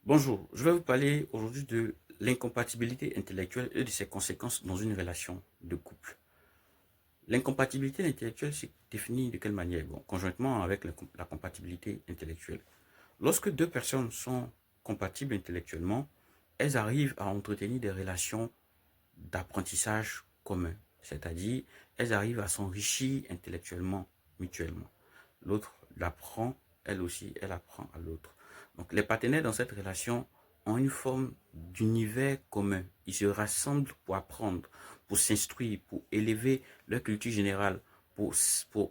Bonjour, je vais vous parler aujourd'hui de l'incompatibilité intellectuelle et de ses conséquences dans une relation de couple. L'incompatibilité intellectuelle se définit de quelle manière? Bon, conjointement avec la compatibilité intellectuelle. Lorsque deux personnes sont compatibles intellectuellement, elles arrivent à entretenir des relations d'apprentissage commun, c'est-à-dire elles arrivent à s'enrichir intellectuellement mutuellement. L'autre l'apprend, elle aussi, elle apprend à l'autre. Donc les partenaires dans cette relation ont une forme d'univers commun. Ils se rassemblent pour apprendre, pour s'instruire, pour élever leur culture générale, pour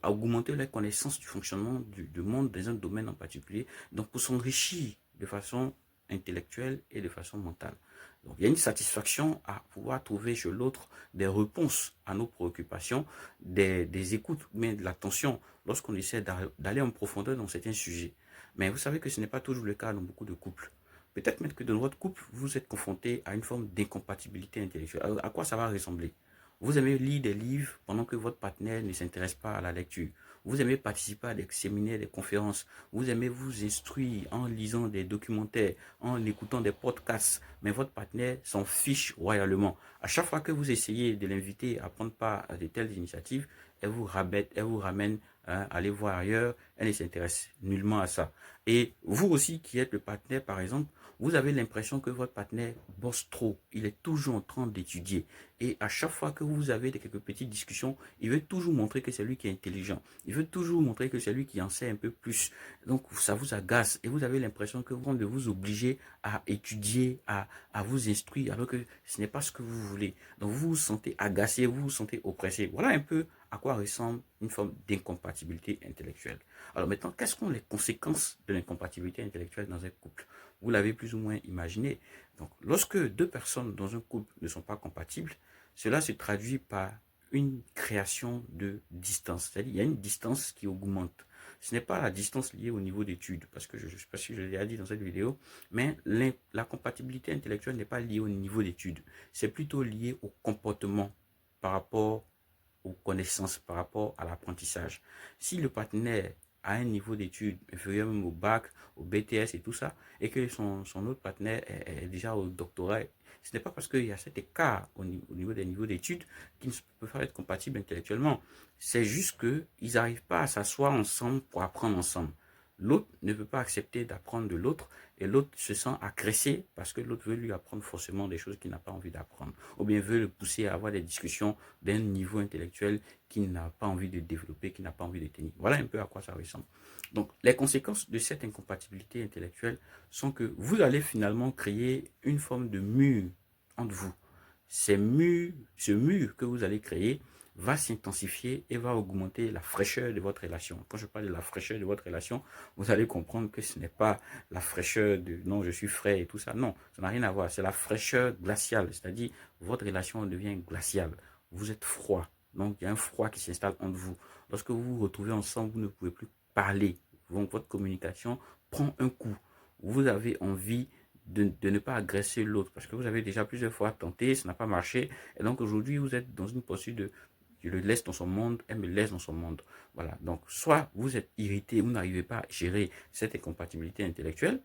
augmenter leur connaissance du fonctionnement du monde dans un domaine en particulier, donc pour s'enrichir de façon intellectuelle et de façon mentale. Donc, il y a une satisfaction à pouvoir trouver chez l'autre des réponses à nos préoccupations, des écoutes, mais de l'attention lorsqu'on essaie d'aller en profondeur dans certains sujets. Mais vous savez que ce n'est pas toujours le cas dans beaucoup de couples. Peut-être même que dans votre couple, vous êtes confronté à une forme d'incompatibilité intellectuelle. Alors, à quoi ça va ressembler? Vous aimez lire des livres pendant que votre partenaire ne s'intéresse pas à la lecture. Vous aimez participer à des séminaires, des conférences. Vous aimez vous instruire en lisant des documentaires, en écoutant des podcasts. Mais votre partenaire s'en fiche royalement. À chaque fois que vous essayez de l'inviter à prendre part à de telles initiatives, elle vous rabette, elle vous ramène à aller voir ailleurs. Elle ne s'intéresse nullement à ça. Et vous aussi qui êtes le partenaire, par exemple, vous avez l'impression que votre partenaire bosse trop. Il est toujours en train d'étudier. Et à chaque fois que vous avez quelques petites discussions, il veut toujours montrer que c'est lui qui est intelligent. Il veut toujours montrer que c'est lui qui en sait un peu plus. Donc ça vous agace et vous avez l'impression que vous devez vous obliger à étudier, à vous instruire, alors que ce n'est pas ce que vous voulez. Donc vous vous sentez agacé, vous vous sentez oppressé. Voilà un peu à quoi ressemble une forme d'incompatibilité intellectuelle. Alors maintenant, quelles sont les conséquences de l'incompatibilité intellectuelle dans un couple? Vous l'avez plus ou moins imaginé. Donc lorsque deux personnes dans un couple ne sont pas compatibles, cela se traduit par une création de distance. C'est-à-dire, il y a une distance qui augmente. Ce n'est pas la distance liée au niveau d'études, parce que je ne sais pas si je l'ai dit dans cette vidéo, mais la compatibilité intellectuelle n'est pas liée au niveau d'études. C'est plutôt lié au comportement par rapport aux connaissances, par rapport à l'apprentissage. Si le partenaire a un niveau d'études inférieur même au bac, au BTS et tout ça, et que son autre partenaire est déjà au doctorat, ce n'est pas parce qu'il y a cet écart au niveau des niveaux d'études qu'ils ne peuvent pas être compatibles intellectuellement. C'est juste qu'ils n'arrivent pas à s'asseoir ensemble pour apprendre ensemble. L'autre ne peut pas accepter d'apprendre de l'autre et l'autre se sent agressé parce que l'autre veut lui apprendre forcément des choses qu'il n'a pas envie d'apprendre ou bien veut le pousser à avoir des discussions d'un niveau intellectuel qu'il n'a pas envie de développer, qu'il n'a pas envie de tenir. Voilà un peu à quoi ça ressemble. Donc, les conséquences de cette incompatibilité intellectuelle sont que vous allez finalement créer une forme de mur entre vous. Ce mur que vous allez créer va s'intensifier et va augmenter la fraîcheur de votre relation. Quand je parle de la fraîcheur de votre relation, vous allez comprendre que ce n'est pas la fraîcheur de non, je suis frais et tout ça. Non, ça n'a rien à voir. C'est la fraîcheur glaciale, c'est-à-dire votre relation devient glaciale. Vous êtes froid. Donc, il y a un froid qui s'installe entre vous. Lorsque vous vous retrouvez ensemble, vous ne pouvez plus parler. Donc, votre communication prend un coup. Vous avez envie de ne pas agresser l'autre parce que vous avez déjà plusieurs fois tenté, ça n'a pas marché. Et donc, aujourd'hui, vous êtes dans une posture de je le laisse dans son monde, elle me laisse dans son monde. Voilà. Donc, soit vous êtes irrité, vous n'arrivez pas à gérer cette incompatibilité intellectuelle,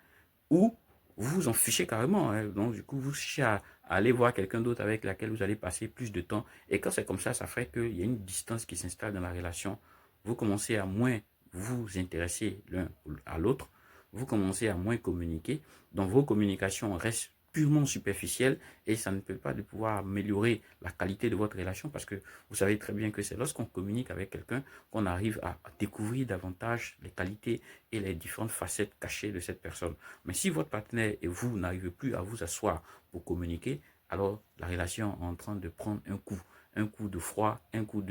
ou vous vous en fichez carrément. Hein. Donc, du coup, vous cherchez à aller voir quelqu'un d'autre avec laquelle vous allez passer plus de temps. Et quand c'est comme ça fait qu'il y a une distance qui s'installe dans la relation. Vous commencez à moins vous intéresser l'un à l'autre. Vous commencez à moins communiquer. Donc, vos communications restent purement superficielles et ça ne peut pas de pouvoir améliorer la qualité de votre relation parce que vous savez très bien que c'est lorsqu'on communique avec quelqu'un qu'on arrive à découvrir davantage les qualités et les différentes facettes cachées de cette personne. Mais si votre partenaire et vous n'arrivez plus à vous asseoir pour communiquer, alors la relation est en train de prendre un coup de froid, un coup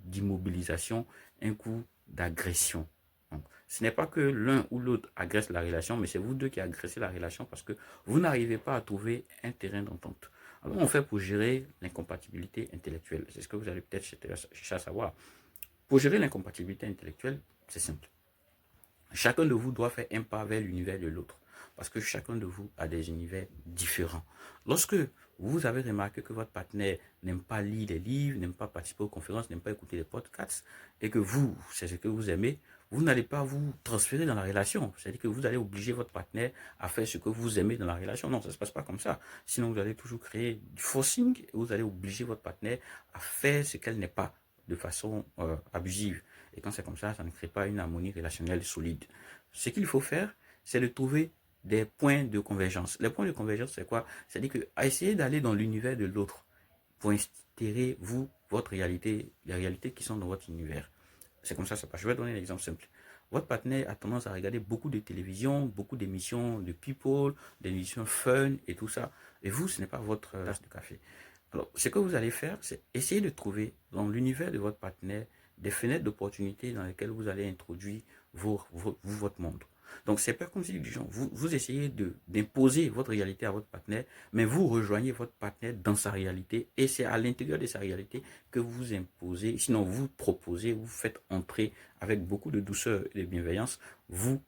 d'immobilisation, un coup d'agression. Donc, ce n'est pas que l'un ou l'autre agresse la relation, mais c'est vous deux qui agressez la relation parce que vous n'arrivez pas à trouver un terrain d'entente. Alors, on fait pour gérer l'incompatibilité intellectuelle. C'est ce que vous allez peut-être chercher à savoir. Pour gérer l'incompatibilité intellectuelle, c'est simple. Chacun de vous doit faire un pas vers l'univers de l'autre. Parce que chacun de vous a des univers différents. Lorsque vous avez remarqué que votre partenaire n'aime pas lire des livres, n'aime pas participer aux conférences, n'aime pas écouter les podcasts, et que vous, c'est ce que vous aimez, vous n'allez pas vous transférer dans la relation. C'est-à-dire que vous allez obliger votre partenaire à faire ce que vous aimez dans la relation. Non, ça ne se passe pas comme ça. Sinon, vous allez toujours créer du forcing et vous allez obliger votre partenaire à faire ce qu'elle n'est pas de façon abusive. Et quand c'est comme ça ne crée pas une harmonie relationnelle solide. Ce qu'il faut faire, c'est de trouver des points de convergence. Les points de convergence, c'est quoi? C'est-à-dire que à essayer d'aller dans l'univers de l'autre pour inspirer, vous, votre réalité, les réalités qui sont dans votre univers. C'est comme ça passe. Je vais donner un exemple simple. Votre partenaire a tendance à regarder beaucoup de télévision, beaucoup d'émissions de people, d'émissions fun et tout ça. Et vous, ce n'est pas votre tasse de café. Alors, ce que vous allez faire, c'est essayer de trouver dans l'univers de votre partenaire des fenêtres d'opportunité dans lesquelles vous allez introduire votre monde. Donc, c'est pas comme si vous essayez d'imposer votre réalité à votre partenaire, mais vous rejoignez votre partenaire dans sa réalité et c'est à l'intérieur de sa réalité que vous imposez, sinon vous proposez, vous faites entrer avec beaucoup de douceur et de bienveillance, vos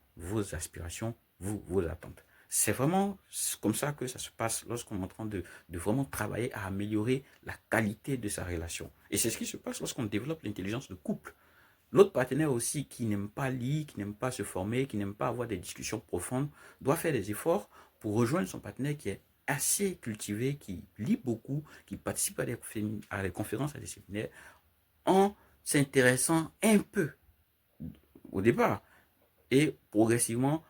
aspirations, vos attentes. C'est vraiment comme ça que ça se passe lorsqu'on est en train de vraiment travailler à améliorer la qualité de sa relation. Et c'est ce qui se passe lorsqu'on développe l'intelligence de couple. L'autre partenaire aussi qui n'aime pas lire, qui n'aime pas se former, qui n'aime pas avoir des discussions profondes, doit faire des efforts pour rejoindre son partenaire qui est assez cultivé, qui lit beaucoup, qui participe à des conférences, à des séminaires, en s'intéressant un peu au départ et progressivement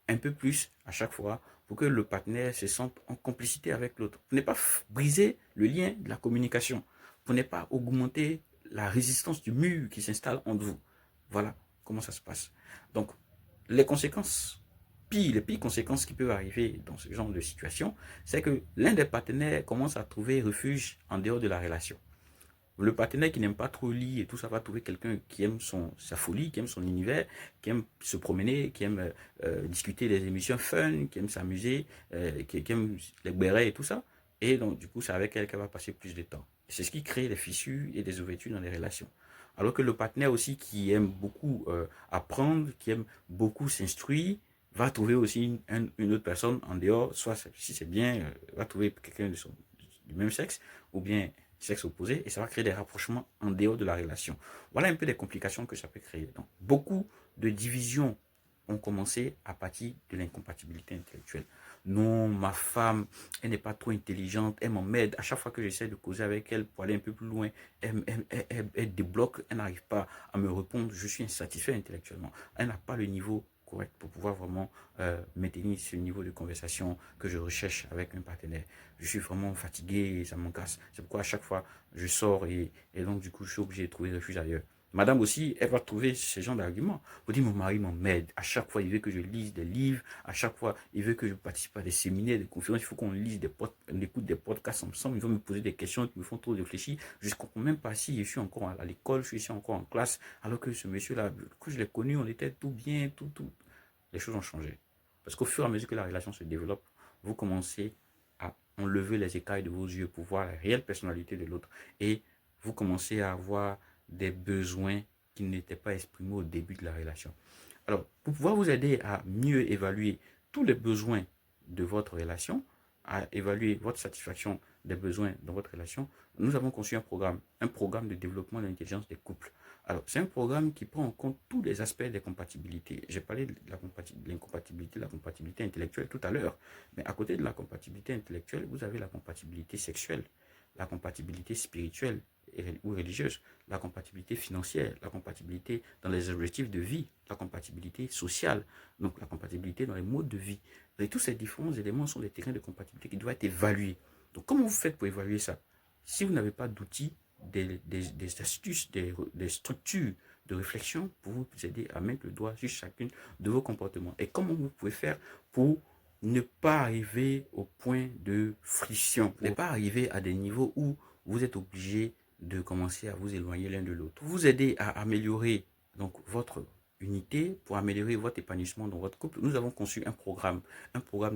un peu plus à chaque fois pour que le partenaire se sente en complicité avec l'autre. Pour ne pas briser le lien de la communication, pour ne pas augmenter la résistance du mur qui s'installe entre vous. Voilà comment ça se passe. Donc, les conséquences, les pires conséquences qui peuvent arriver dans ce genre de situation, c'est que l'un des partenaires commence à trouver refuge en dehors de la relation. Le partenaire qui n'aime pas trop lire et tout ça va trouver quelqu'un qui aime sa folie, qui aime son univers, qui aime se promener, qui aime discuter des émissions fun, qui aime s'amuser, qui aime les bérets et tout ça. Et donc, du coup, c'est avec elle qu'elle va passer plus de temps. C'est ce qui crée des fissures et des ouvertures dans les relations. Alors que le partenaire aussi qui aime beaucoup apprendre, qui aime beaucoup s'instruire, va trouver aussi une autre personne en dehors, soit si c'est bien, va trouver quelqu'un du même sexe, ou bien sexe opposé, et ça va créer des rapprochements en dehors de la relation. Voilà un peu les complications que ça peut créer. Donc, beaucoup de divisions ont commencé à partir de l'incompatibilité intellectuelle. Non, ma femme, elle n'est pas trop intelligente, elle m'emmède. À chaque fois que j'essaie de causer avec elle pour aller un peu plus loin, elle débloque, elle n'arrive pas à me répondre. Je suis insatisfait intellectuellement. Elle n'a pas le niveau correct pour pouvoir vraiment maintenir ce niveau de conversation que je recherche avec un partenaire. Je suis vraiment fatigué et ça m'encasse. C'est pourquoi à chaque fois je sors et donc du coup je suis obligé de trouver refuge ailleurs. Madame aussi, elle va trouver ce genre d'arguments. Vous dites, mon mari m'emmède. À chaque fois, il veut que je lise des livres. À chaque fois, il veut que je participe à des séminaires, des conférences. Il faut qu'on lise on écoute des podcasts ensemble. Il veut me poser des questions qui me font trop réfléchir. Je ne comprends même pas si je suis encore à l'école, je suis ici encore en classe. Alors que ce monsieur-là, quand je l'ai connu, on était tout bien, tout. Les choses ont changé. Parce qu'au fur et à mesure que la relation se développe, vous commencez à enlever les écailles de vos yeux pour voir la réelle personnalité de l'autre. Et vous commencez à avoir des besoins qui n'étaient pas exprimés au début de la relation. Alors, pour pouvoir vous aider à mieux évaluer tous les besoins de votre relation, à évaluer votre satisfaction des besoins dans votre relation, nous avons conçu un programme de développement de l'intelligence des couples. Alors, c'est un programme qui prend en compte tous les aspects des compatibilités. J'ai parlé de l'incompatibilité, la compatibilité intellectuelle tout à l'heure. Mais à côté de la compatibilité intellectuelle, vous avez la compatibilité sexuelle, la compatibilité spirituelle ou religieuse, la compatibilité financière, la compatibilité dans les objectifs de vie, la compatibilité sociale, donc la compatibilité dans les modes de vie. Et tous ces différents éléments sont des terrains de compatibilité qui doivent être évalués. Donc, comment vous faites pour évaluer ça? Si vous n'avez pas d'outils, des astuces, des structures de réflexion pour vous aider à mettre le doigt sur chacune de vos comportements. Et comment vous pouvez faire pour ne pas arriver au point de friction, ne pas arriver à des niveaux où vous êtes obligé de commencer à vous éloigner l'un de l'autre. Pour vous aider à améliorer donc votre unité, pour améliorer votre épanouissement dans votre couple, nous avons conçu un programme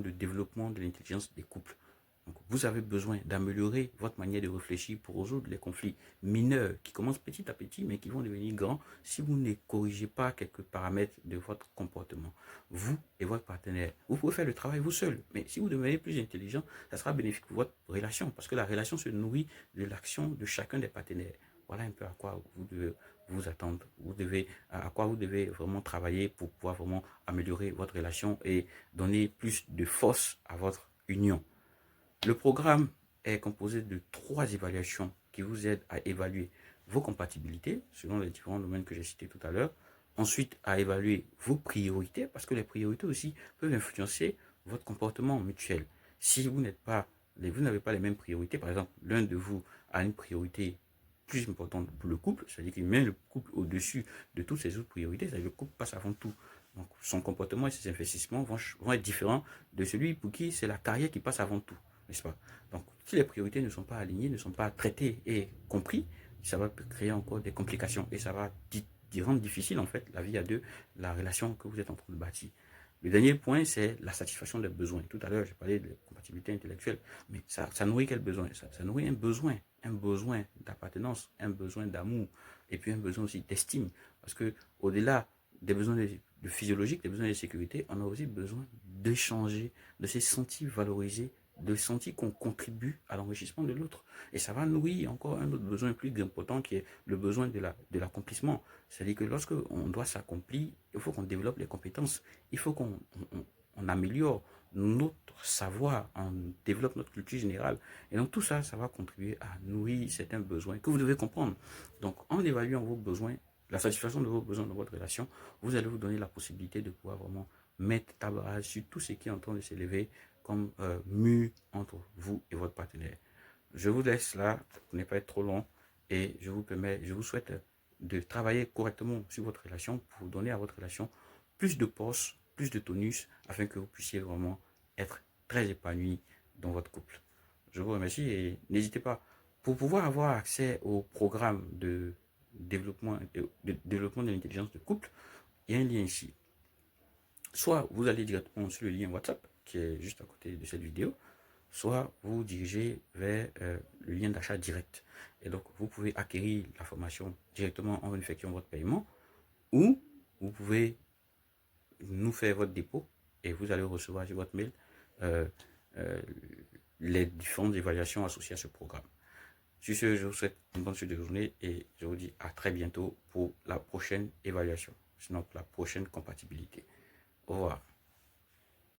de développement de l'intelligence des couples. Donc, vous avez besoin d'améliorer votre manière de réfléchir pour résoudre les conflits mineurs qui commencent petit à petit mais qui vont devenir grands si vous ne corrigez pas quelques paramètres de votre comportement. Vous et votre partenaire, vous pouvez faire le travail vous seul, mais si vous devenez plus intelligent, ça sera bénéfique pour votre relation parce que la relation se nourrit de l'action de chacun des partenaires. Voilà un peu à quoi vous devez vous attendre, à quoi vous devez vraiment travailler pour pouvoir vraiment améliorer votre relation et donner plus de force à votre union. Le programme est composé de 3 évaluations qui vous aident à évaluer vos compatibilités selon les différents domaines que j'ai cités tout à l'heure. Ensuite, à évaluer vos priorités, parce que les priorités aussi peuvent influencer votre comportement mutuel. Si vous n'avez pas les mêmes priorités, par exemple, l'un de vous a une priorité plus importante pour le couple, c'est-à-dire qu'il met le couple au-dessus de toutes ses autres priorités, c'est-à-dire que le couple passe avant tout. Donc, son comportement et ses investissements vont être différents de celui pour qui c'est la carrière qui passe avant tout, n'est-ce pas? Donc, si les priorités ne sont pas alignées, ne sont pas traitées et comprises, ça va créer encore des complications et ça va rendre difficile en fait la vie à deux, la relation que vous êtes en train de bâtir. Le dernier point, c'est la satisfaction des besoins. Tout à l'heure, j'ai parlé de compatibilité intellectuelle, mais ça nourrit quel besoin? Ça nourrit un besoin d'appartenance, un besoin d'amour, et puis un besoin aussi d'estime. Parce que au-delà des besoins physiologiques, des besoins de sécurité, on a aussi besoin d'échanger, de se sentir valorisé, de sentir qu'on contribue à l'enrichissement de l'autre. Et ça va nourrir encore un autre besoin plus important qui est le besoin de l'accomplissement. C'est-à-dire que lorsque on doit s'accomplir, il faut qu'on développe les compétences, il faut qu'on améliore notre savoir, on développe notre culture générale. Et donc tout ça, ça va contribuer à nourrir certains besoins que vous devez comprendre. Donc en évaluant vos besoins, la satisfaction de vos besoins dans votre relation, vous allez vous donner la possibilité de pouvoir vraiment mettre table rase sur tout ce qui est en train de s'élever comme mur entre vous et votre partenaire. Je vous laisse là pour ne pas être trop long et je vous souhaite de travailler correctement sur votre relation pour donner à votre relation plus de force, plus de tonus afin que vous puissiez vraiment être très épanoui dans votre couple. Je vous remercie et n'hésitez pas. Pour pouvoir avoir accès au programme de l'intelligence de couple, il y a un lien ici. Soit vous allez directement sur le lien WhatsApp qui est juste à côté de cette vidéo, soit vous dirigez vers le lien d'achat direct. Et donc, vous pouvez acquérir la formation directement en effectuant votre paiement ou vous pouvez nous faire votre dépôt et vous allez recevoir sur votre mail euh, euh, les différentes évaluations associées à ce programme. Sur ce, je vous souhaite une bonne suite de journée et je vous dis à très bientôt pour la prochaine évaluation, sinon pour la prochaine compatibilité. Au revoir.